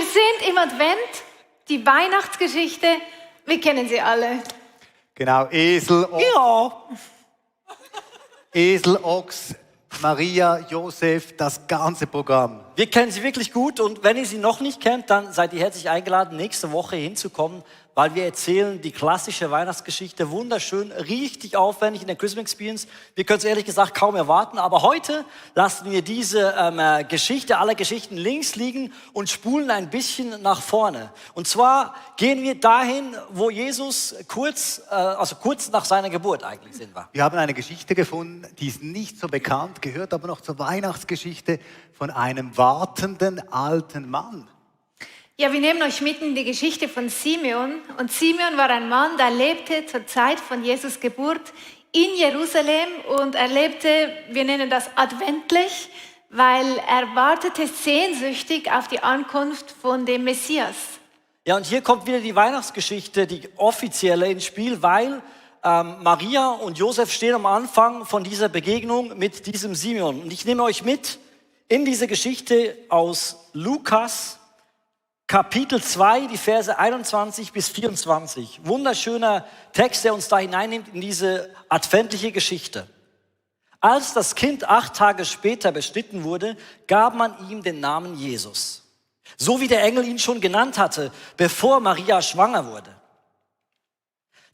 wir sind im Advent, die Weihnachtsgeschichte, wir kennen sie alle. Genau, Esel, Esel, Ochs, Maria, Josef, das ganze Programm. Wir kennen sie wirklich gut und wenn ihr sie noch nicht kennt, dann seid ihr herzlich eingeladen, nächste Woche hinzukommen, weil wir erzählen die klassische Weihnachtsgeschichte wunderschön, richtig aufwendig in der Christmas Experience. Wir können es ehrlich gesagt kaum erwarten, aber heute lassen wir diese Geschichte, alle Geschichten links liegen und spulen ein bisschen nach vorne. Und zwar gehen wir dahin, wo Jesus kurz nach seiner Geburt eigentlich sind wir. Wir haben eine Geschichte gefunden, die ist nicht so bekannt, gehört aber noch zur Weihnachtsgeschichte von einem wartenden alten Mann. Ja, wir nehmen euch mit in die Geschichte von Simeon. Und Simeon war ein Mann, der lebte zur Zeit von Jesus Geburt in Jerusalem und er lebte, wir nennen das adventlich, weil er wartete sehnsüchtig auf die Ankunft von dem Messias. Ja, und hier kommt wieder die Weihnachtsgeschichte, die offizielle ins Spiel, weil Maria und Josef stehen am Anfang von dieser Begegnung mit diesem Simeon. Und ich nehme euch mit in diese Geschichte aus Lukas, Kapitel 2, die Verse 21 bis 24. Wunderschöner Text, der uns da hineinnimmt in diese adventliche Geschichte. Als das Kind 8 Tage später beschnitten wurde, gab man ihm den Namen Jesus. So wie der Engel ihn schon genannt hatte, bevor Maria schwanger wurde.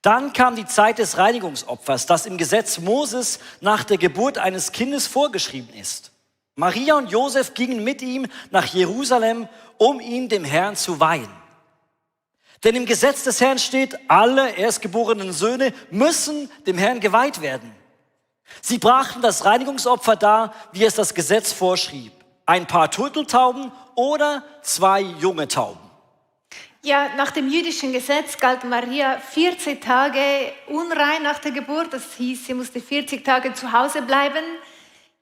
Dann kam die Zeit des Reinigungsopfers, das im Gesetz Moses nach der Geburt eines Kindes vorgeschrieben ist. Maria und Josef gingen mit ihm nach Jerusalem, um ihn dem Herrn zu weihen. Denn im Gesetz des Herrn steht, alle erstgeborenen Söhne müssen dem Herrn geweiht werden. Sie brachten das Reinigungsopfer dar, wie es das Gesetz vorschrieb. Ein paar Turteltauben oder 2 junge Tauben. Ja, nach dem jüdischen Gesetz galt Maria 40 Tage unrein nach der Geburt. Das hieß, sie musste 40 Tage zu Hause bleiben.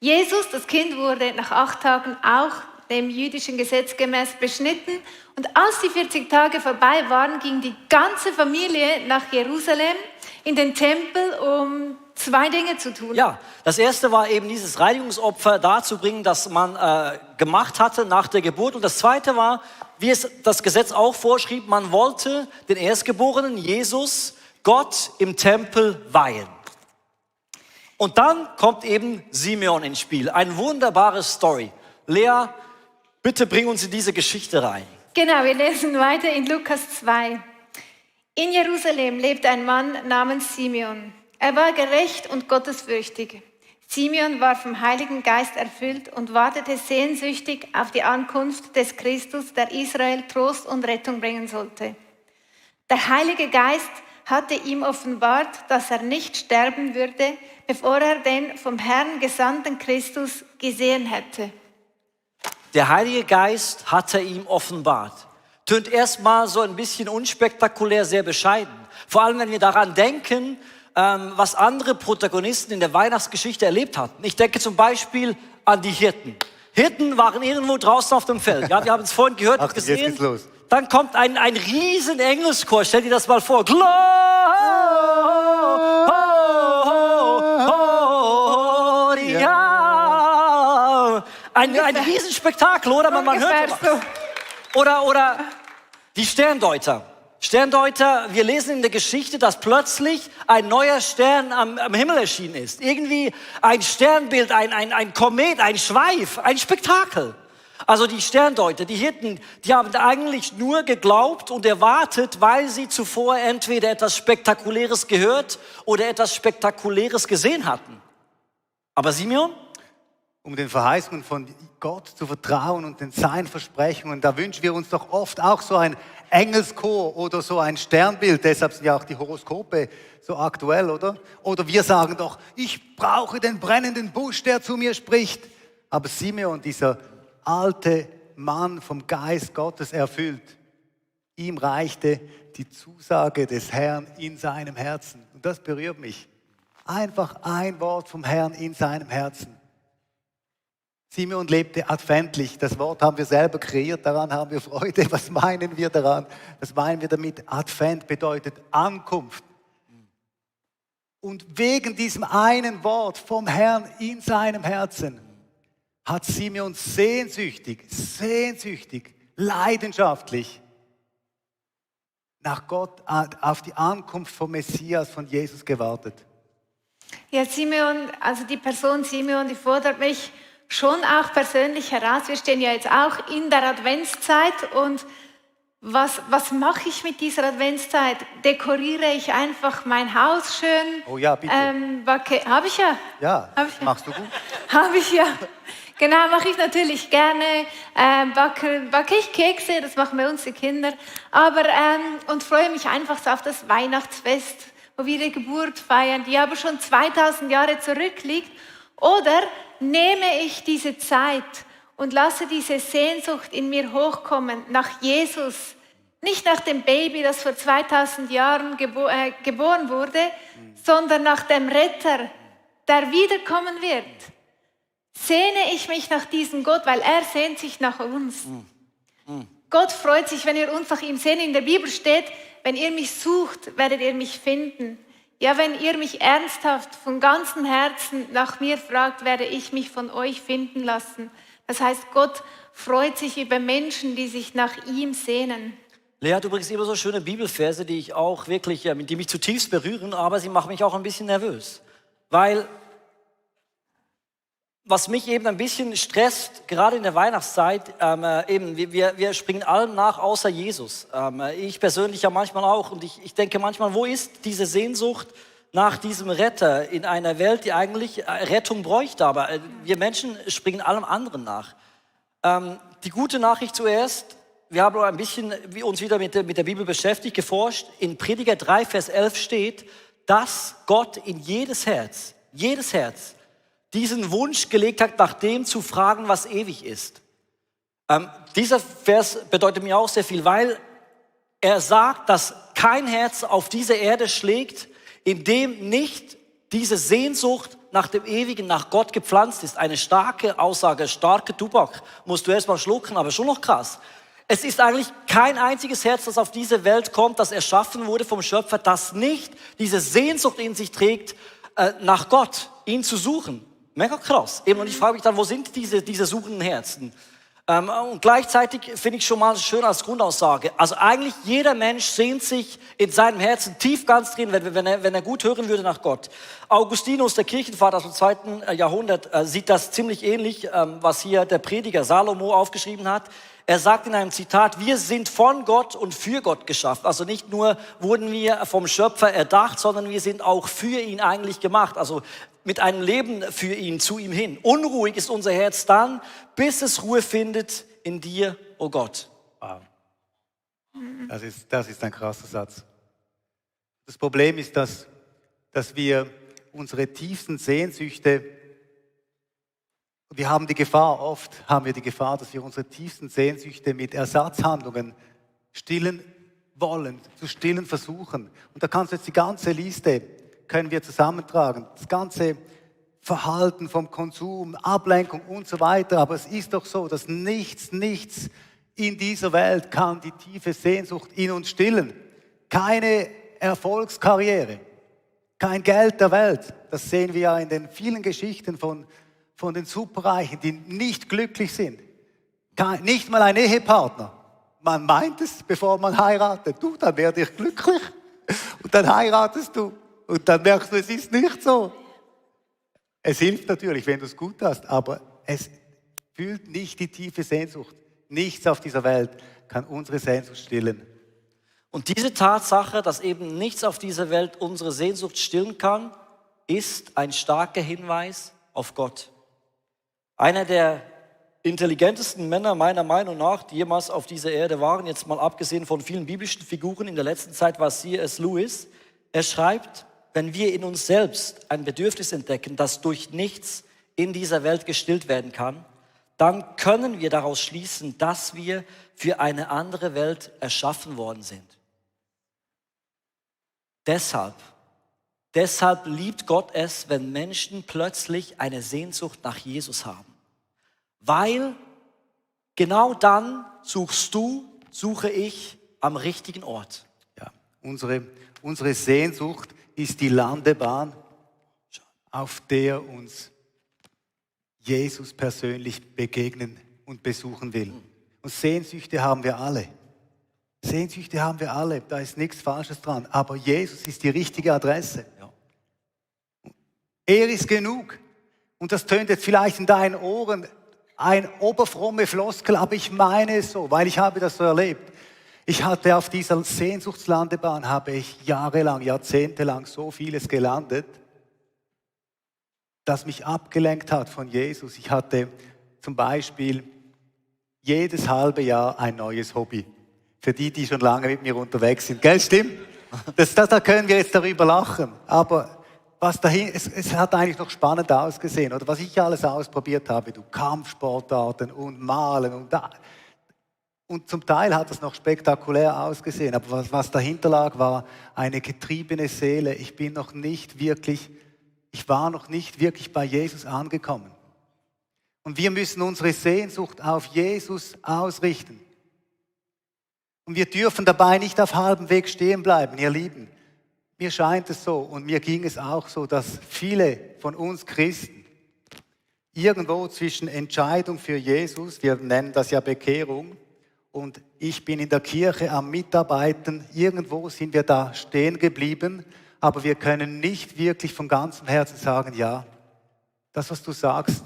Jesus, das Kind, wurde nach 8 Tagen auch dem jüdischen Gesetz gemäß beschnitten. Und als die 40 Tage vorbei waren, ging die ganze Familie nach Jerusalem in den Tempel, um 2 Dinge zu tun. Ja, das erste war eben dieses Reinigungsopfer darzubringen, das man gemacht hatte nach der Geburt. Und das zweite war, wie es das Gesetz auch vorschrieb, man wollte den Erstgeborenen Jesus Gott im Tempel weihen. Und dann kommt eben Simeon ins Spiel. Eine wunderbare Story. Lea, bitte bring uns in diese Geschichte rein. Genau, wir lesen weiter in Lukas 2. In Jerusalem lebte ein Mann namens Simeon. Er war gerecht und gottesfürchtig. Simeon war vom Heiligen Geist erfüllt und wartete sehnsüchtig auf die Ankunft des Christus, der Israel Trost und Rettung bringen sollte. Der Heilige Geist hatte ihm offenbart, dass er nicht sterben würde, bevor er den vom Herrn gesandten Christus gesehen hätte. Der Heilige Geist hatte ihm offenbart. Tönt erstmal so ein bisschen unspektakulär, sehr bescheiden. Vor allem, wenn wir daran denken, was andere Protagonisten in der Weihnachtsgeschichte erlebt hatten. Ich denke zum Beispiel an die Hirten. Hirten waren irgendwo draußen auf dem Feld. Ja, wir haben es vorhin gehört und gesehen. Jetzt geht's los. Dann kommt ein riesen Engelschor. Stell dir das mal vor. Gloria. Ein Riesenspektakel, oder? Man hört was. Oder die Sterndeuter. Sterndeuter, wir lesen in der Geschichte, dass plötzlich ein neuer Stern am Himmel erschienen ist. Irgendwie ein Sternbild, ein Komet, ein Schweif, ein Spektakel. Also die Sterndeuter, die Hirten, die haben eigentlich nur geglaubt und erwartet, weil sie zuvor entweder etwas Spektakuläres gehört oder etwas Spektakuläres gesehen hatten. Aber Simeon? Um den Verheißungen von Gott zu vertrauen und den seinen Versprechungen, da wünschen wir uns doch oft auch so ein Engelschor oder so ein Sternbild. Deshalb sind ja auch die Horoskope so aktuell, oder? Oder wir sagen doch, ich brauche den brennenden Busch, der zu mir spricht. Aber Simeon, dieser alte Mann vom Geist Gottes erfüllt, ihm reichte die Zusage des Herrn in seinem Herzen. Und das berührt mich. Einfach ein Wort vom Herrn in seinem Herzen. Simeon lebte adventlich. Das Wort haben wir selber kreiert, daran haben wir Freude. Was meinen wir daran? Was meinen wir damit? Advent bedeutet Ankunft. Und wegen diesem einen Wort vom Herrn in seinem Herzen hat Simeon sehnsüchtig leidenschaftlich nach Gott, auf die Ankunft vom Messias, von Jesus gewartet. Ja, Simeon, also die Person Simeon, die fordert mich schon auch persönlich heraus. Wir stehen ja jetzt auch in der Adventszeit und was mache ich mit dieser Adventszeit? Dekoriere ich einfach mein Haus schön? Oh ja, bitte. Habe ich ja. Ja, Hab ich ja. machst du gut. Habe ich ja. Genau, mache ich natürlich gerne. Backe ich Kekse, das machen bei uns die Kinder. Und freue mich einfach so auf das Weihnachtsfest, wo wir die Geburt feiern, die aber schon 2000 Jahre zurückliegt. Oder nehme ich diese Zeit und lasse diese Sehnsucht in mir hochkommen nach Jesus, nicht nach dem Baby, das vor 2000 Jahren geboren wurde, sondern nach dem Retter, der wiederkommen wird. Sehne ich mich nach diesem Gott, weil er sehnt sich nach uns. Gott freut sich, wenn wir uns nach ihm sehnen. In der Bibel steht, wenn ihr mich sucht, werdet ihr mich finden. Ja, wenn ihr mich ernsthaft von ganzem Herzen nach mir fragt, werde ich mich von euch finden lassen. Das heißt, Gott freut sich über Menschen, die sich nach ihm sehnen. Lea hat übrigens immer so schöne Bibelverse, die ich auch wirklich, die mich zutiefst berühren, aber sie machen mich auch ein bisschen nervös. Weil, was mich eben ein bisschen stresst, gerade in der Weihnachtszeit, wir springen allem nach, außer Jesus. Ich persönlich ja manchmal auch. Und ich denke manchmal, wo ist diese Sehnsucht nach diesem Retter in einer Welt, die eigentlich Rettung bräuchte? Aber wir Menschen springen allem anderen nach. Die gute Nachricht zuerst, wir haben ein bisschen uns wieder mit der Bibel beschäftigt, geforscht. In Prediger 3, Vers 11 steht, dass Gott in jedes Herz, diesen Wunsch gelegt hat, nach dem zu fragen, was ewig ist. Dieser Vers bedeutet mir auch sehr viel, weil er sagt, dass kein Herz auf dieser Erde schlägt, in dem nicht diese Sehnsucht nach dem Ewigen, nach Gott gepflanzt ist. Eine starke Aussage, starke Tubak, musst du erst mal schlucken, aber schon noch krass. Es ist eigentlich kein einziges Herz, das auf diese Welt kommt, das erschaffen wurde vom Schöpfer, das nicht diese Sehnsucht in sich trägt, nach Gott, ihn zu suchen. Mega krass. Und ich frage mich dann, wo sind diese suchenden Herzen? Und gleichzeitig finde ich schon mal schön als Grundaussage. Also eigentlich jeder Mensch sehnt sich in seinem Herzen tief ganz drin, wenn er gut hören würde nach Gott. Augustinus, der Kirchenvater aus dem 2. Jahrhundert, sieht das ziemlich ähnlich, was hier der Prediger Salomo aufgeschrieben hat. Er sagt in einem Zitat, wir sind von Gott und für Gott geschaffen. Also nicht nur wurden wir vom Schöpfer erdacht, sondern wir sind auch für ihn eigentlich gemacht. Also mit einem Leben für ihn, zu ihm hin. Unruhig ist unser Herz dann, bis es Ruhe findet in dir, oh Gott. Wow. Das ist ein krasser Satz. Das Problem ist, dass wir unsere tiefsten Sehnsüchte, oft haben wir die Gefahr, dass wir unsere tiefsten Sehnsüchte mit Ersatzhandlungen stillen wollen, zu stillen versuchen. Und da kannst du jetzt die ganze Liste, können wir zusammentragen, das ganze Verhalten vom Konsum, Ablenkung und so weiter. Aber es ist doch so, dass nichts in dieser Welt kann die tiefe Sehnsucht in uns stillen. Keine Erfolgskarriere, kein Geld der Welt. Das sehen wir ja in den vielen Geschichten von den Superreichen, die nicht glücklich sind. Nicht mal ein Ehepartner. Man meint es, bevor man heiratet. Du, dann werde ich glücklich. Und dann heiratest du. Und dann merkst du, es ist nicht so. Es hilft natürlich, wenn du es gut hast, aber es fühlt nicht die tiefe Sehnsucht. Nichts auf dieser Welt kann unsere Sehnsucht stillen. Und diese Tatsache, dass eben nichts auf dieser Welt unsere Sehnsucht stillen kann, ist ein starker Hinweis auf Gott. Einer der intelligentesten Männer meiner Meinung nach, die jemals auf dieser Erde waren, jetzt mal abgesehen von vielen biblischen Figuren, in der letzten Zeit war C.S. Lewis. Er schreibt, wenn wir in uns selbst ein Bedürfnis entdecken, das durch nichts in dieser Welt gestillt werden kann, dann können wir daraus schließen, dass wir für eine andere Welt erschaffen worden sind. Deshalb liebt Gott es, wenn Menschen plötzlich eine Sehnsucht nach Jesus haben. Weil genau dann suche ich am richtigen Ort. Ja, unsere Sehnsucht ist die Landebahn, auf der uns Jesus persönlich begegnen und besuchen will. Und Sehnsüchte haben wir alle. Sehnsüchte haben wir alle, da ist nichts Falsches dran. Aber Jesus ist die richtige Adresse. Ja. Er ist genug. Und das tönt jetzt vielleicht in deinen Ohren ein oberfromme Floskel, aber ich meine es so, weil ich habe das so erlebt. Ich hatte auf dieser Sehnsuchtslandebahn, habe ich jahrelang, jahrzehntelang so vieles gelandet, das mich abgelenkt hat von Jesus. Ich hatte zum Beispiel jedes halbe Jahr ein neues Hobby. Für die schon lange mit mir unterwegs sind. Gell, stimmt? Da können wir jetzt darüber lachen. Aber es hat eigentlich noch spannend ausgesehen. Oder was ich alles ausprobiert habe, du Kampfsportarten und Malen und zum Teil hat es noch spektakulär ausgesehen. Aber was dahinter lag, war eine getriebene Seele. Ich war noch nicht wirklich bei Jesus angekommen. Und wir müssen unsere Sehnsucht auf Jesus ausrichten. Und wir dürfen dabei nicht auf halbem Weg stehen bleiben, ihr Lieben. Mir scheint es so und mir ging es auch so, dass viele von uns Christen irgendwo zwischen Entscheidung für Jesus, wir nennen das ja Bekehrung, und ich bin in der Kirche am Mitarbeiten, irgendwo sind wir da stehen geblieben, aber wir können nicht wirklich von ganzem Herzen sagen, ja, das, was du sagst,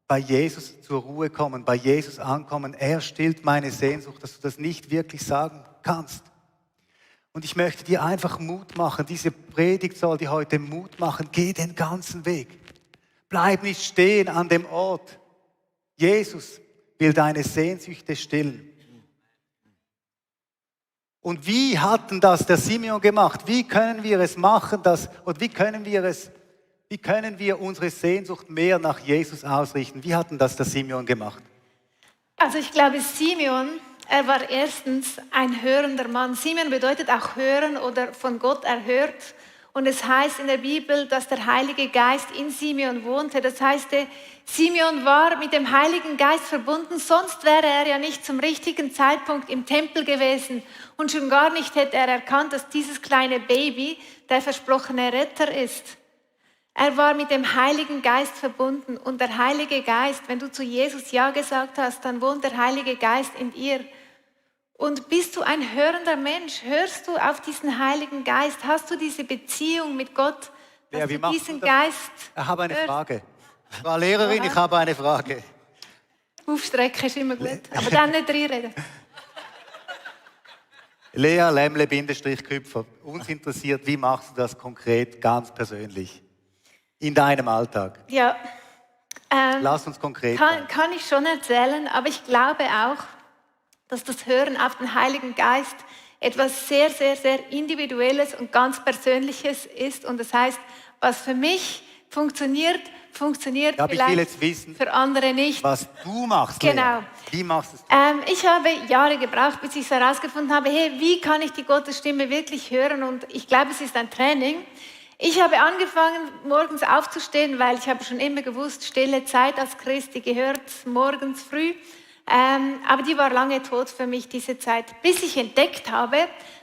bei Jesus zur Ruhe kommen, bei Jesus ankommen, er stillt meine Sehnsucht, dass du das nicht wirklich sagen kannst. Und ich möchte dir einfach Mut machen, diese Predigt soll dir heute Mut machen, geh den ganzen Weg. Bleib nicht stehen an dem Ort. Jesus will deine Sehnsüchte stillen. Und wie hat denn das der Simeon gemacht? Wie können wir es machen, wie können wir unsere Sehnsucht mehr nach Jesus ausrichten? Wie hat denn das der Simeon gemacht? Also ich glaube, Simeon, er war erstens ein hörender Mann. Simeon bedeutet auch hören oder von Gott erhört. Und es heißt in der Bibel, dass der Heilige Geist in Simeon wohnte. Das heißt, Simeon war mit dem Heiligen Geist verbunden, sonst wäre er ja nicht zum richtigen Zeitpunkt im Tempel gewesen. Und schon gar nicht hätte er erkannt, dass dieses kleine Baby der versprochene Retter ist. Er war mit dem Heiligen Geist verbunden. Und der Heilige Geist, wenn du zu Jesus Ja gesagt hast, dann wohnt der Heilige Geist in dir. Und bist du ein hörender Mensch? Hörst du auf diesen Heiligen Geist? Hast du diese Beziehung mit Gott, dass du diesen Geist Ich habe eine Frage. Frau Lehrerin, ich habe eine Frage. Aufstrecken ist immer gut, aber dann nicht reinreden. Lea Lämmle-Küpfer, uns interessiert, wie machst du das konkret, ganz persönlich, in deinem Alltag? Ja, Lass uns konkret sein. kann ich schon erzählen, aber ich glaube auch, dass das Hören auf den Heiligen Geist etwas sehr, sehr, sehr Individuelles und ganz Persönliches ist. Und das heißt, was für mich funktioniert Ja, aber ich will jetzt wissen, für andere nicht. was du machst. Genau. Lea. Wie machst du es? Ich habe Jahre gebraucht, bis ich herausgefunden habe, hey, wie kann ich die Gottesstimme wirklich hören? Und ich glaube, es ist ein Training. Ich habe angefangen, morgens aufzustehen, weil ich habe schon immer gewusst, stille Zeit als Christ, die gehört morgens früh. Aber die war lange tot für mich, diese Zeit, bis ich entdeckt habe,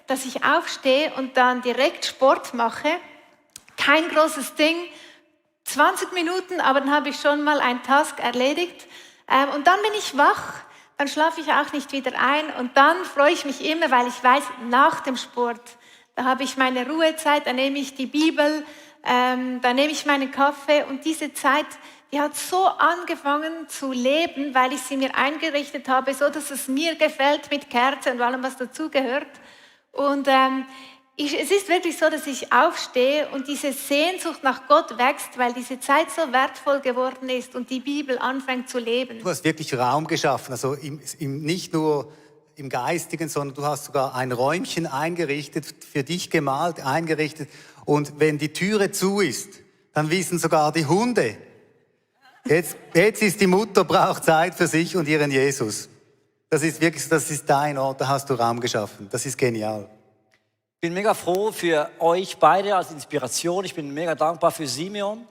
dass ich aufstehe und dann direkt Sport mache. Kein großes Ding, 20 Minuten, aber dann habe ich schon mal einen Task erledigt. Und dann bin ich wach, dann schlafe ich auch nicht wieder ein und dann freue ich mich immer, weil ich weiß, nach dem Sport, da habe ich meine Ruhezeit, da nehme ich die Bibel, da nehme ich meinen Kaffee und diese Zeit, die hat so angefangen zu leben, weil ich sie mir eingerichtet habe, so dass es mir gefällt mit Kerzen und allem, was dazugehört. Und es ist wirklich so, dass ich aufstehe und diese Sehnsucht nach Gott wächst, weil diese Zeit so wertvoll geworden ist und die Bibel anfängt zu leben. Du hast wirklich Raum geschaffen, also nicht nur im Geistigen, sondern du hast sogar ein Räumchen eingerichtet, für dich gemalt, eingerichtet. Und wenn die Türe zu ist, dann wissen sogar die Hunde, jetzt ist die Mutter, braucht Zeit für sich und ihren Jesus. Das ist wirklich so, das ist dein Ort, da hast du Raum geschaffen. Das ist genial. Ich bin mega froh für euch beide als Inspiration. Ich bin mega dankbar für Simeon,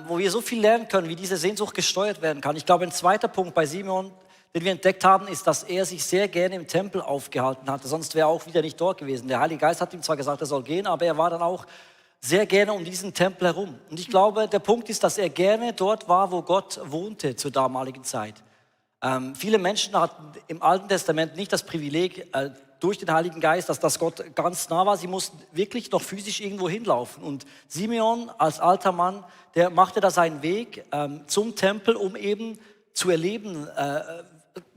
wo wir so viel lernen können, wie diese Sehnsucht gesteuert werden kann. Ich glaube, ein zweiter Punkt bei Simeon, den wir entdeckt haben, ist, dass er sich sehr gerne im Tempel aufgehalten hatte. Sonst wäre er auch wieder nicht dort gewesen. Der Heilige Geist hat ihm zwar gesagt, er soll gehen, aber er war dann auch sehr gerne um diesen Tempel herum. Und ich glaube, der Punkt ist, dass er gerne dort war, wo Gott wohnte zur damaligen Zeit. Viele Menschen hatten im Alten Testament nicht das Privileg, durch den Heiligen Geist, dass Gott ganz nah war. Sie mussten wirklich noch physisch irgendwo hinlaufen. Und Simeon als alter Mann, der machte da seinen Weg zum Tempel, um eben zu erleben,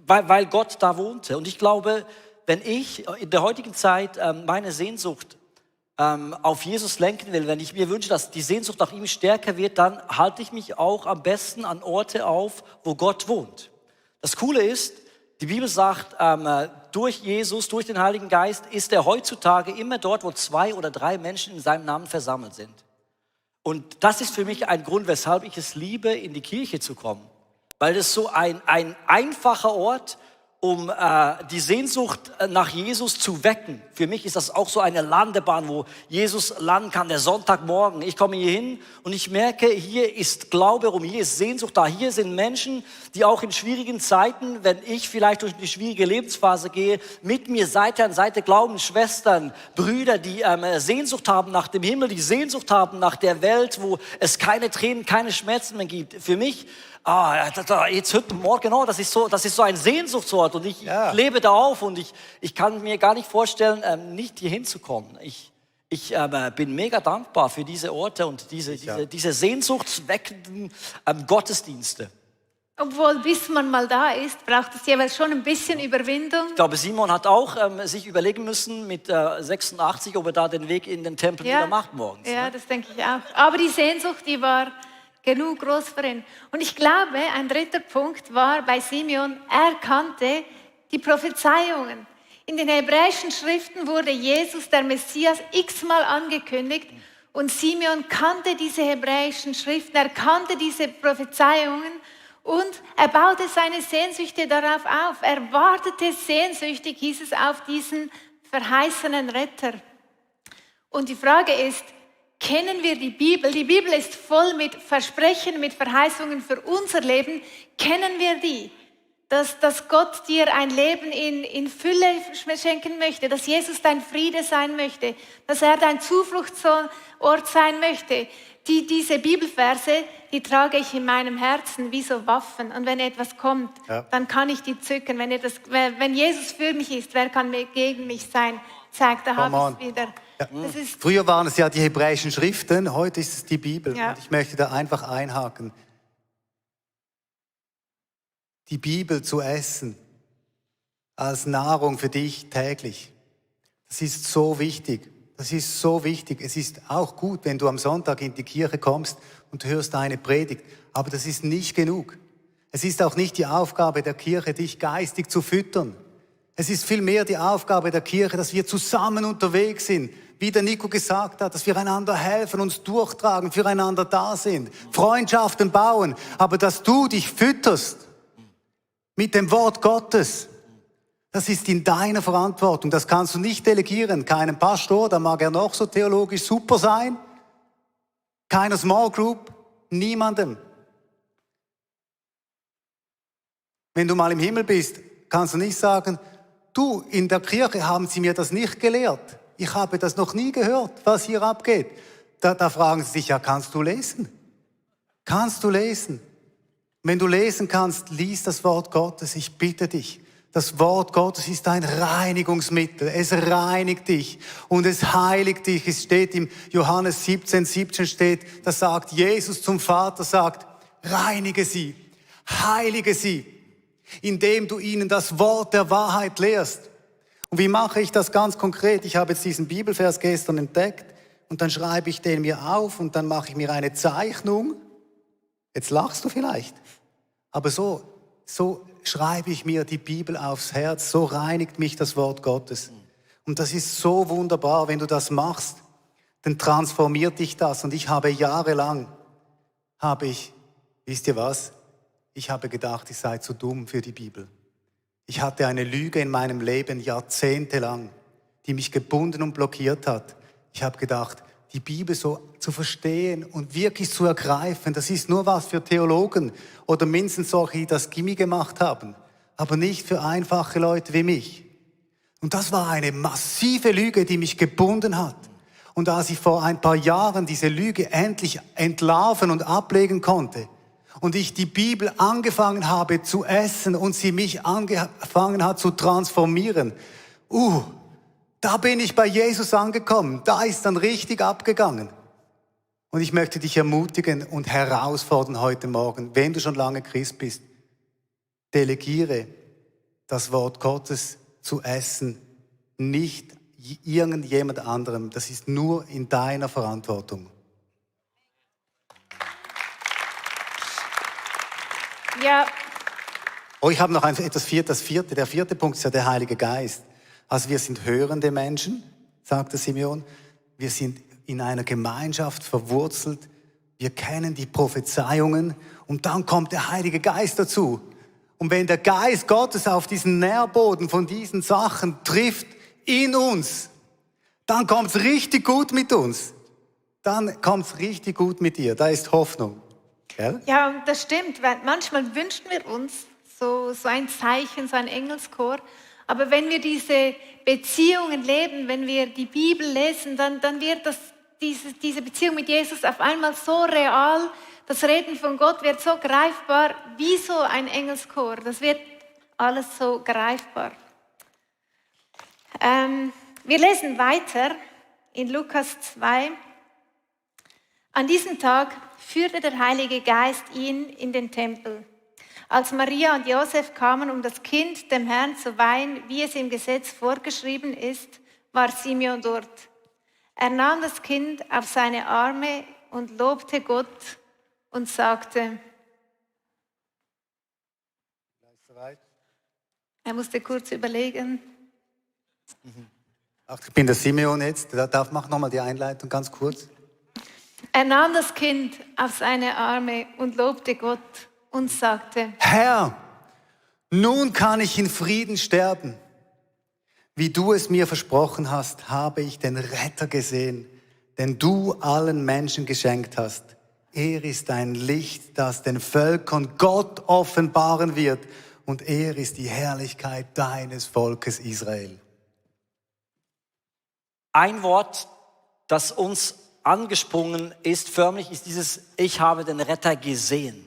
weil Gott da wohnte. Und ich glaube, wenn ich in der heutigen Zeit meine Sehnsucht auf Jesus lenken will, wenn ich mir wünsche, dass die Sehnsucht nach ihm stärker wird, dann halte ich mich auch am besten an Orte auf, wo Gott wohnt. Das Coole ist, die Bibel sagt, durch Jesus, durch den Heiligen Geist ist er heutzutage immer dort, wo 2 oder 3 Menschen in seinem Namen versammelt sind. Und das ist für mich ein Grund, weshalb ich es liebe, in die Kirche zu kommen. Weil das so ein einfacher Ort, um die Sehnsucht nach Jesus zu wecken. Für mich ist das auch so eine Landebahn, wo Jesus landen kann, der Sonntagmorgen. Ich komme hier hin und ich merke, hier ist Glaube rum, hier ist Sehnsucht da. Hier sind Menschen, die auch in schwierigen Zeiten, wenn ich vielleicht durch eine schwierige Lebensphase gehe, mit mir Seite an Seite glauben, Schwestern, Brüder, die Sehnsucht haben nach dem Himmel, die Sehnsucht haben nach der Welt, wo es keine Tränen, keine Schmerzen mehr gibt. Für mich jetzt heute Morgen, das ist so ein Sehnsuchtsort und ich lebe da auf und ich kann mir gar nicht vorstellen, nicht hier hinzukommen. Ich bin mega dankbar für diese Orte und diese sehnsuchtsweckenden Gottesdienste. Obwohl, bis man mal da ist, braucht es jeweils schon ein bisschen Überwindung. Ich glaube, Simon hat auch sich überlegen müssen mit 86, ob er da den Weg in den Tempel wieder macht morgens. Ja, ne? das denke ich auch. Aber die Sehnsucht, die war genug groß für ihn. Und ich glaube, ein dritter Punkt war bei Simeon, er kannte die Prophezeiungen. In den hebräischen Schriften wurde Jesus, der Messias, x-mal angekündigt. Und Simeon kannte diese hebräischen Schriften, er kannte diese Prophezeiungen und er baute seine Sehnsüchte darauf auf. Er wartete sehnsüchtig, hieß es, auf diesen verheißenen Retter. Und die Frage ist, kennen wir die Bibel? Die Bibel ist voll mit Versprechen, mit Verheißungen für unser Leben. Kennen wir die? Dass Gott dir ein Leben in Fülle schenken möchte, dass Jesus dein Friede sein möchte, dass er dein Zufluchtsort sein möchte. Diese Bibelverse, die trage ich in meinem Herzen wie so Waffen. Und wenn etwas kommt, dann kann ich die zücken. Wenn Jesus für mich ist, wer kann gegen mich sein? Zeigt, da habe ich es wieder. Ja. Früher waren es ja die hebräischen Schriften, heute ist es die Bibel. Ja. Und ich möchte da einfach einhaken. Die Bibel zu essen als Nahrung für dich täglich, das ist so wichtig. Das ist so wichtig. Es ist auch gut, wenn du am Sonntag in die Kirche kommst und hörst eine Predigt. Aber das ist nicht genug. Es ist auch nicht die Aufgabe der Kirche, dich geistig zu füttern. Es ist vielmehr die Aufgabe der Kirche, dass wir zusammen unterwegs sind. Wie der Nico gesagt hat, dass wir einander helfen, uns durchtragen, füreinander da sind, Freundschaften bauen. Aber dass du dich fütterst mit dem Wort Gottes, das ist in deiner Verantwortung. Das kannst du nicht delegieren. Keinem Pastor, da mag er noch so theologisch super sein. Keiner Small Group, niemandem. Wenn du mal im Himmel bist, kannst du nicht sagen, du, in der Kirche haben sie mir das nicht gelehrt. Ich habe das noch nie gehört, was hier abgeht. Da fragen sie sich, ja, kannst du lesen? Kannst du lesen? Wenn du lesen kannst, lies das Wort Gottes, ich bitte dich. Das Wort Gottes ist ein Reinigungsmittel. Es reinigt dich und es heiligt dich. Es steht im Johannes 17 steht, da sagt Jesus zum Vater, sagt, reinige sie, heilige sie, indem du ihnen das Wort der Wahrheit lehrst. Und wie mache ich das ganz konkret? Ich habe jetzt diesen Bibelvers gestern entdeckt und dann schreibe ich den mir auf und dann mache ich mir eine Zeichnung. Jetzt lachst du vielleicht, aber so schreibe ich mir die Bibel aufs Herz, so reinigt mich das Wort Gottes. Und das ist so wunderbar, wenn du das machst, dann transformiert dich das. Und ich habe jahrelang, wisst ihr was? Ich habe gedacht, ich sei zu dumm für die Bibel. Ich hatte eine Lüge in meinem Leben jahrzehntelang, die mich gebunden und blockiert hat. Ich habe gedacht, die Bibel so zu verstehen und wirklich zu ergreifen, das ist nur was für Theologen oder mindestens solche, die das Gimmi gemacht haben, aber nicht für einfache Leute wie mich. Und das war eine massive Lüge, die mich gebunden hat. Und als ich vor ein paar Jahren diese Lüge endlich entlarven und ablegen konnte und ich die Bibel angefangen habe zu essen und sie mich angefangen hat zu transformieren, da bin ich bei Jesus angekommen. Da ist dann richtig abgegangen. Und ich möchte dich ermutigen und herausfordern heute Morgen, wenn du schon lange Christ bist, delegiere das Wort Gottes zu essen, nicht irgendjemand anderem. Das ist nur in deiner Verantwortung. Ja, Ich habe noch etwas Viertes. Der vierte Punkt ist ja der Heilige Geist. Also wir sind hörende Menschen, sagte Simeon. Wir sind in einer Gemeinschaft verwurzelt. Wir kennen die Prophezeiungen und dann kommt der Heilige Geist dazu. Und wenn der Geist Gottes auf diesen Nährboden von diesen Sachen trifft in uns, dann kommt es richtig gut mit uns. Dann kommt es richtig gut mit dir. Da ist Hoffnung. Gell? ja, und das stimmt, weil manchmal wünschen wir uns so ein Zeichen, so ein Engelschor. Aber wenn wir diese Beziehungen leben, wenn wir die Bibel lesen, dann wird diese Beziehung mit Jesus auf einmal so real. Das Reden von Gott wird so greifbar wie so ein Engelschor. Das wird alles so greifbar. Wir lesen weiter in Lukas 2. An diesem Tag führte der Heilige Geist ihn in den Tempel. Als Maria und Josef kamen, um das Kind dem Herrn zu weihen, wie es im Gesetz vorgeschrieben ist, war Simeon dort. Er nahm das Kind auf seine Arme und lobte Gott und sagte, er musste kurz überlegen. Ich bin der Simeon jetzt. Mach nochmal die Einleitung ganz kurz. Er nahm das Kind auf seine Arme und lobte Gott und sagte, Herr, nun kann ich in Frieden sterben. Wie du es mir versprochen hast, habe ich den Retter gesehen, den du allen Menschen geschenkt hast. Er ist ein Licht, das den Völkern Gott offenbaren wird, und er ist die Herrlichkeit deines Volkes Israel. Ein Wort, das uns angesprungen ist, förmlich, ist dieses, ich habe den Retter gesehen.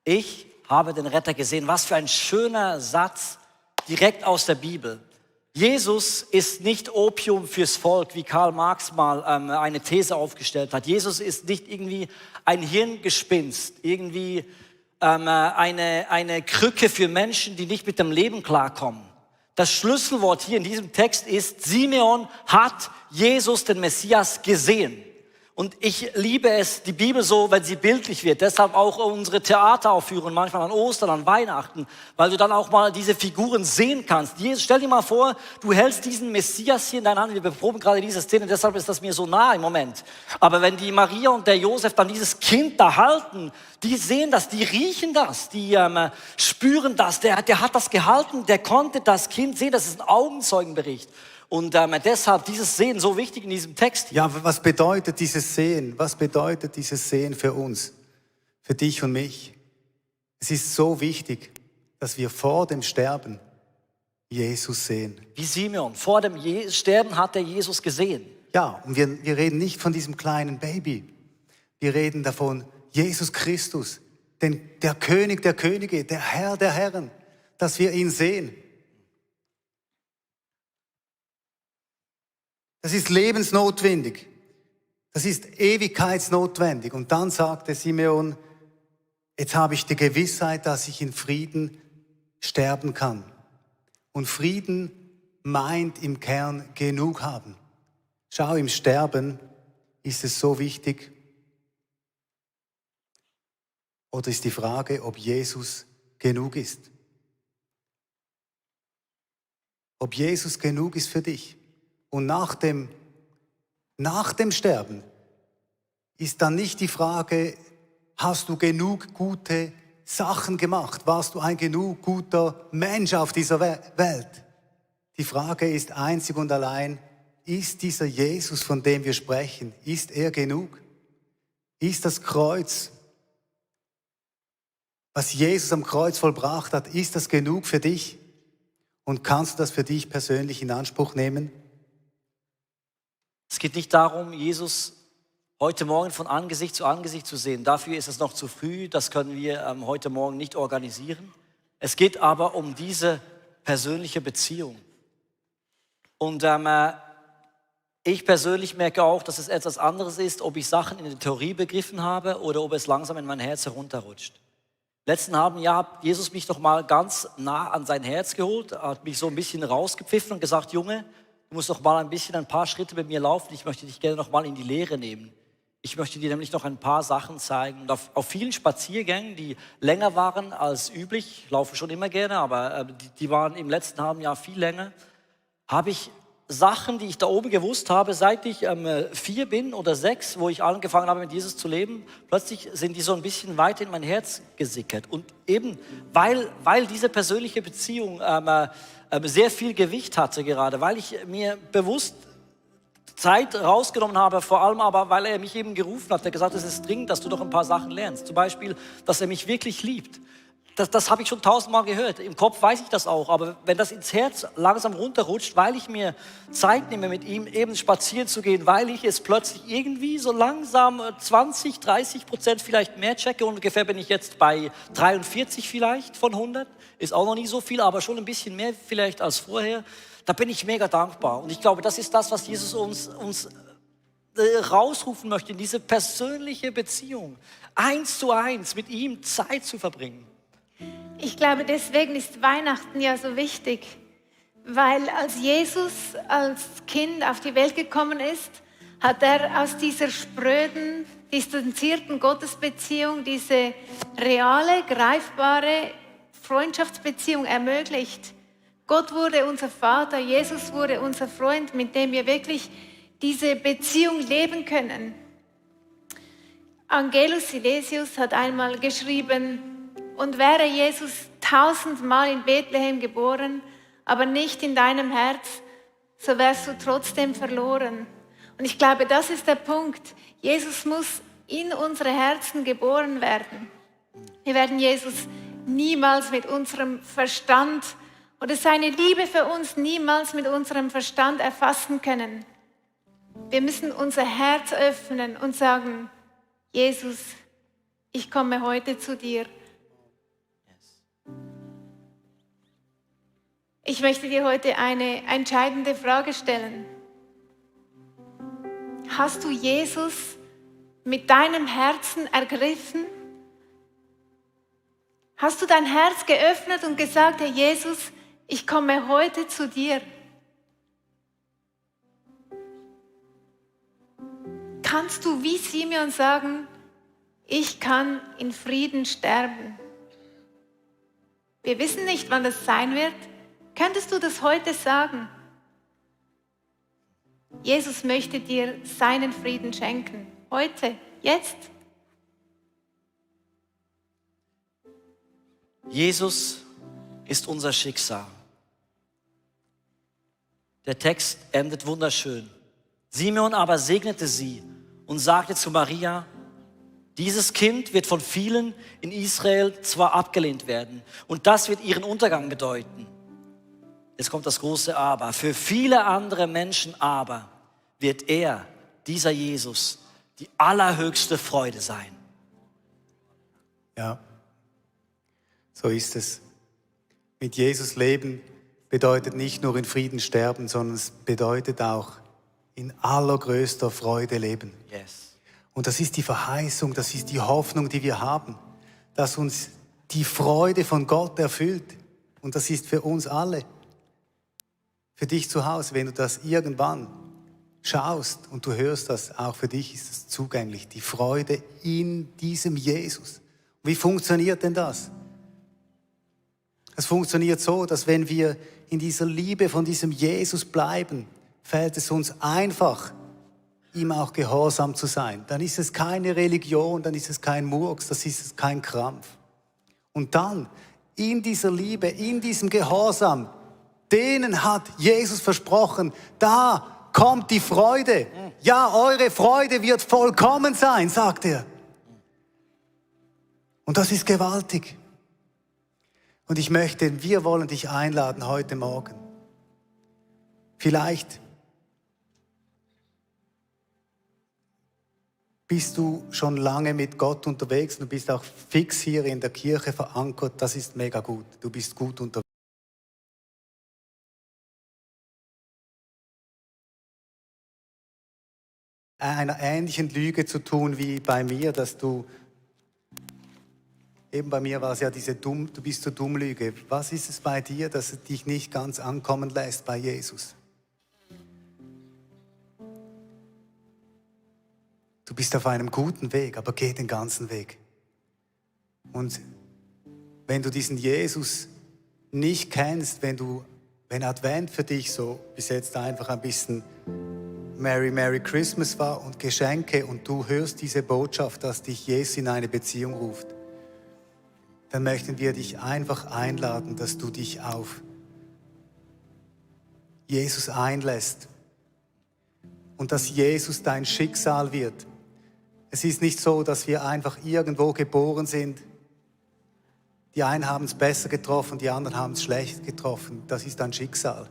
Ich habe den Retter gesehen. Was für ein schöner Satz direkt aus der Bibel. Jesus ist nicht Opium fürs Volk, wie Karl Marx mal eine These aufgestellt hat. Jesus ist nicht irgendwie ein Hirngespinst, irgendwie eine Krücke für Menschen, die nicht mit dem Leben klarkommen. Das Schlüsselwort hier in diesem Text ist, Simeon hat Jesus, den Messias, gesehen. Und ich liebe es, die Bibel so, wenn sie bildlich wird. Deshalb auch unsere Theateraufführungen, manchmal an Ostern, an Weihnachten, weil du dann auch mal diese Figuren sehen kannst. Stell dir mal vor, du hältst diesen Messias hier in deiner Hand. Wir beproben gerade diese Szene, deshalb ist das mir so nah im Moment. Aber wenn die Maria und der Josef dann dieses Kind da halten, die sehen das, die riechen das, die spüren das. Der hat das gehalten, der konnte das Kind sehen. Das ist ein Augenzeugenbericht. Und deshalb dieses Sehen so wichtig in diesem Text. Ja, was bedeutet dieses Sehen? Was bedeutet dieses Sehen für uns? Für dich und mich? Es ist so wichtig, dass wir vor dem Sterben Jesus sehen. Wie Simeon, vor dem Sterben hat er Jesus gesehen. Ja, und wir reden nicht von diesem kleinen Baby. Wir reden davon, Jesus Christus, der König der Könige, der Herr der Herren, dass wir ihn sehen. Das ist lebensnotwendig. Das ist ewigkeitsnotwendig. Und dann sagte Simeon, jetzt habe ich die Gewissheit, dass ich in Frieden sterben kann. Und Frieden meint im Kern genug haben. Schau, im Sterben ist es so wichtig. Oder ist die Frage, ob Jesus genug ist? Ob Jesus genug ist für dich? Und nach dem Sterben ist dann nicht die Frage, hast du genug gute Sachen gemacht? Warst du ein genug guter Mensch auf dieser Welt? Die Frage ist einzig und allein, ist dieser Jesus, von dem wir sprechen, ist er genug? Ist das Kreuz, was Jesus am Kreuz vollbracht hat, ist das genug für dich? Und kannst du das für dich persönlich in Anspruch nehmen? Es geht nicht darum, Jesus heute Morgen von Angesicht zu sehen. Dafür ist es noch zu früh, das können wir heute Morgen nicht organisieren. Es geht aber um diese persönliche Beziehung. Und ich persönlich merke auch, dass es etwas anderes ist, ob ich Sachen in der Theorie begriffen habe oder ob es langsam in mein Herz herunterrutscht. Letzten halben Jahr hat Jesus mich doch mal ganz nah an sein Herz geholt, hat mich so ein bisschen rausgepfiffen und gesagt, Junge, du musst doch mal ein paar Schritte mit mir laufen, ich möchte dich gerne noch mal in die Lehre nehmen. Ich möchte dir nämlich noch ein paar Sachen zeigen. Und auf vielen Spaziergängen, die länger waren als üblich, ich laufe schon immer gerne, aber die waren im letzten halben Jahr viel länger, habe ich Sachen, die ich da oben gewusst habe, seit ich 4 bin oder 6, wo ich angefangen habe, mit Jesus zu leben, plötzlich sind die so ein bisschen weiter in mein Herz gesickert. Und eben, weil diese persönliche Beziehung sehr viel Gewicht hatte gerade, weil ich mir bewusst Zeit rausgenommen habe, vor allem aber, weil er mich eben gerufen hat, er gesagt, es ist dringend, dass du doch ein paar Sachen lernst. Zum Beispiel, dass er mich wirklich liebt. Das habe ich schon 1000-mal gehört. Im Kopf weiß ich das auch. Aber wenn das ins Herz langsam runterrutscht, weil ich mir Zeit nehme, mit ihm eben spazieren zu gehen, weil ich es plötzlich irgendwie so langsam 20-30% vielleicht mehr checke. Ungefähr bin ich jetzt bei 43 vielleicht von 100. Ist auch noch nicht so viel, aber schon ein bisschen mehr vielleicht als vorher. Da bin ich mega dankbar. Und ich glaube, das ist das, was Jesus uns rausrufen möchte, in diese persönliche Beziehung. 1:1 mit ihm Zeit zu verbringen. Ich glaube, deswegen ist Weihnachten ja so wichtig, weil als Jesus als Kind auf die Welt gekommen ist, hat er aus dieser spröden, distanzierten Gottesbeziehung diese reale, greifbare Freundschaftsbeziehung ermöglicht. Gott wurde unser Vater, Jesus wurde unser Freund, mit dem wir wirklich diese Beziehung leben können. Angelus Silesius hat einmal geschrieben, und wäre Jesus 1000-mal in Bethlehem geboren, aber nicht in deinem Herz, so wärst du trotzdem verloren. Und ich glaube, das ist der Punkt. Jesus muss in unsere Herzen geboren werden. Wir werden Jesus niemals mit unserem Verstand oder seine Liebe für uns niemals mit unserem Verstand erfassen können. Wir müssen unser Herz öffnen und sagen, Jesus, ich komme heute zu dir. Ich möchte dir heute eine entscheidende Frage stellen. Hast du Jesus mit deinem Herzen ergriffen? Hast du dein Herz geöffnet und gesagt, Herr Jesus, ich komme heute zu dir? Kannst du wie Simeon sagen, ich kann in Frieden sterben? Wir wissen nicht, wann das sein wird. Könntest du das heute sagen? Jesus möchte dir seinen Frieden schenken. Heute, jetzt. Jesus ist unser Schicksal. Der Text endet wunderschön. Simeon aber segnete sie und sagte zu Maria, dieses Kind wird von vielen in Israel zwar abgelehnt werden und das wird ihren Untergang bedeuten. Jetzt kommt das große Aber. Für viele andere Menschen aber wird er, dieser Jesus, die allerhöchste Freude sein. Ja, so ist es. Mit Jesus leben bedeutet nicht nur in Frieden sterben, sondern es bedeutet auch in allergrößter Freude leben. Yes. Und das ist die Verheißung, das ist die Hoffnung, die wir haben, dass uns die Freude von Gott erfüllt. Und das ist für uns alle. Für dich zu Hause, wenn du das irgendwann schaust und du hörst das, auch für dich ist es zugänglich. Die Freude in diesem Jesus. Wie funktioniert denn das? Es funktioniert so, dass wenn wir in dieser Liebe von diesem Jesus bleiben, fällt es uns einfach, ihm auch gehorsam zu sein. Dann ist es keine Religion, dann ist es kein Murks, das ist es kein Krampf. Und dann, in dieser Liebe, in diesem Gehorsam, denen hat Jesus versprochen, da kommt die Freude. Ja, eure Freude wird vollkommen sein, sagt er. Und das ist gewaltig. Und wir wollen dich einladen heute Morgen. Vielleicht bist du schon lange mit Gott unterwegs. Du bist auch fix hier in der Kirche verankert. Das ist mega gut. Du bist gut unterwegs. Einer ähnlichen Lüge zu tun wie bei mir, dass du, eben bei mir war es ja du bist so dumm Lüge. Was ist es bei dir, dass es dich nicht ganz ankommen lässt bei Jesus? Du bist auf einem guten Weg, aber geh den ganzen Weg. Und wenn du diesen Jesus nicht kennst, wenn Advent für dich so bis jetzt einfach ein bisschen Merry Christmas war und Geschenke und du hörst diese Botschaft, dass dich Jesus in eine Beziehung ruft, dann möchten wir dich einfach einladen, dass du dich auf Jesus einlässt und dass Jesus dein Schicksal wird. Es ist nicht so, dass wir einfach irgendwo geboren sind. Die einen haben es besser getroffen, die anderen haben es schlecht getroffen. Das ist ein Schicksal.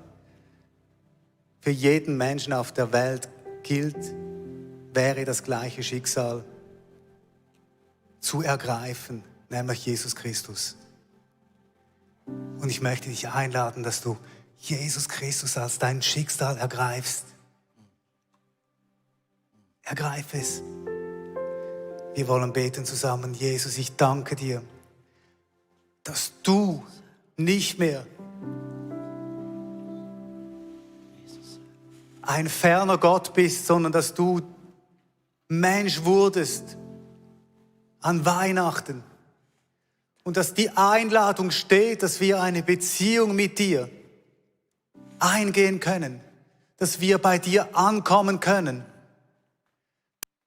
Für jeden Menschen auf der Welt wäre das gleiche Schicksal zu ergreifen, nämlich Jesus Christus. Und ich möchte dich einladen, dass du Jesus Christus als dein Schicksal ergreifst. Ergreif es. Wir wollen beten zusammen. Jesus, ich danke dir, dass du nicht mehr ein ferner Gott bist, sondern dass du Mensch wurdest an Weihnachten und dass die Einladung steht, dass wir eine Beziehung mit dir eingehen können, dass wir bei dir ankommen können,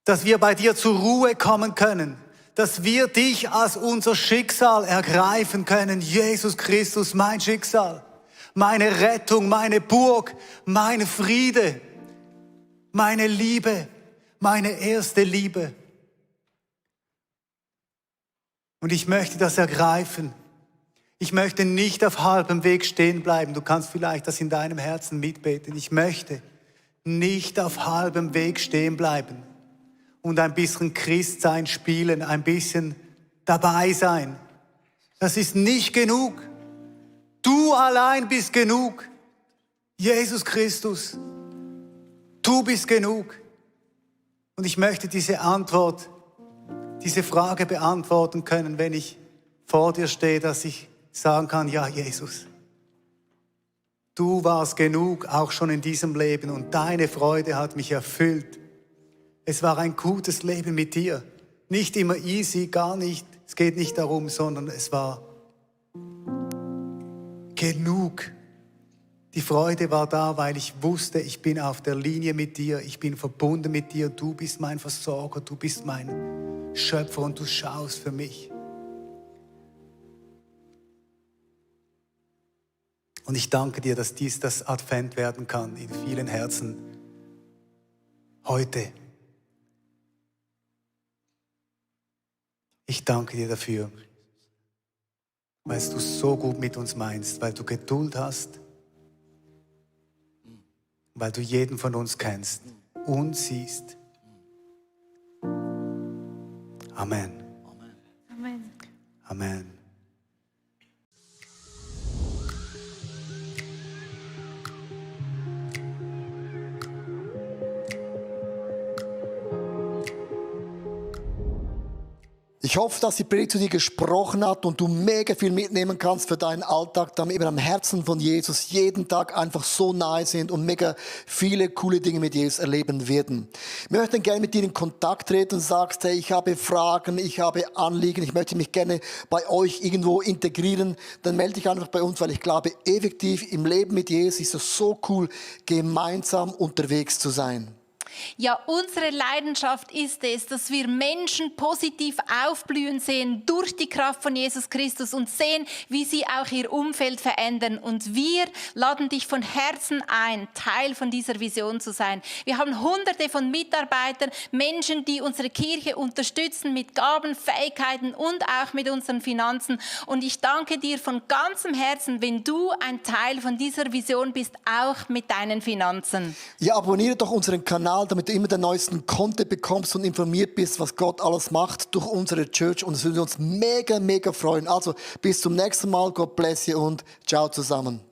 dass wir bei dir zur Ruhe kommen können, dass wir dich als unser Schicksal ergreifen können. Jesus Christus, mein Schicksal. Meine Rettung, meine Burg, mein Friede, meine Liebe, meine erste Liebe. Und ich möchte das ergreifen. Ich möchte nicht auf halbem Weg stehen bleiben. Du kannst vielleicht das in deinem Herzen mitbeten. Ich möchte nicht auf halbem Weg stehen bleiben und ein bisschen Christsein spielen, ein bisschen dabei sein. Das ist nicht genug. Du allein bist genug. Jesus Christus, du bist genug. Und ich möchte diese Frage beantworten können, wenn ich vor dir stehe, dass ich sagen kann, ja Jesus, du warst genug, auch schon in diesem Leben und deine Freude hat mich erfüllt. Es war ein gutes Leben mit dir. Nicht immer easy, gar nicht. Es geht nicht darum, sondern es war genug. Die Freude war da, weil ich wusste, ich bin auf der Linie mit dir, ich bin verbunden mit dir, du bist mein Versorger, du bist mein Schöpfer und du schaust für mich. Und ich danke dir, dass dies das Advent werden kann in vielen Herzen heute. Ich danke dir dafür, weil du so gut mit uns meinst, weil du Geduld hast, weil du jeden von uns kennst und siehst. Amen. Amen. Amen. Ich hoffe, dass die Predigt zu dir gesprochen hat und du mega viel mitnehmen kannst für deinen Alltag, damit wir am Herzen von Jesus jeden Tag einfach so nahe sind und mega viele coole Dinge mit Jesus erleben werden. Wir möchten gerne mit dir in Kontakt treten und sagst, hey, ich habe Fragen, ich habe Anliegen, ich möchte mich gerne bei euch irgendwo integrieren, dann melde dich einfach bei uns, weil ich glaube, effektiv im Leben mit Jesus ist es so cool, gemeinsam unterwegs zu sein. Ja, unsere Leidenschaft ist es, dass wir Menschen positiv aufblühen sehen durch die Kraft von Jesus Christus und sehen, wie sie auch ihr Umfeld verändern. Und wir laden dich von Herzen ein, Teil von dieser Vision zu sein. Wir haben Hunderte von Mitarbeitern, Menschen, die unsere Kirche unterstützen mit Gaben, Fähigkeiten und auch mit unseren Finanzen. Und ich danke dir von ganzem Herzen, wenn du ein Teil von dieser Vision bist, auch mit deinen Finanzen. Ja, abonniere doch unseren Kanal, Kanal, damit du immer den neuesten Content bekommst und informiert bist, was Gott alles macht durch unsere Church. Und es würde uns mega, mega freuen. Also bis zum nächsten Mal. God bless you und ciao zusammen.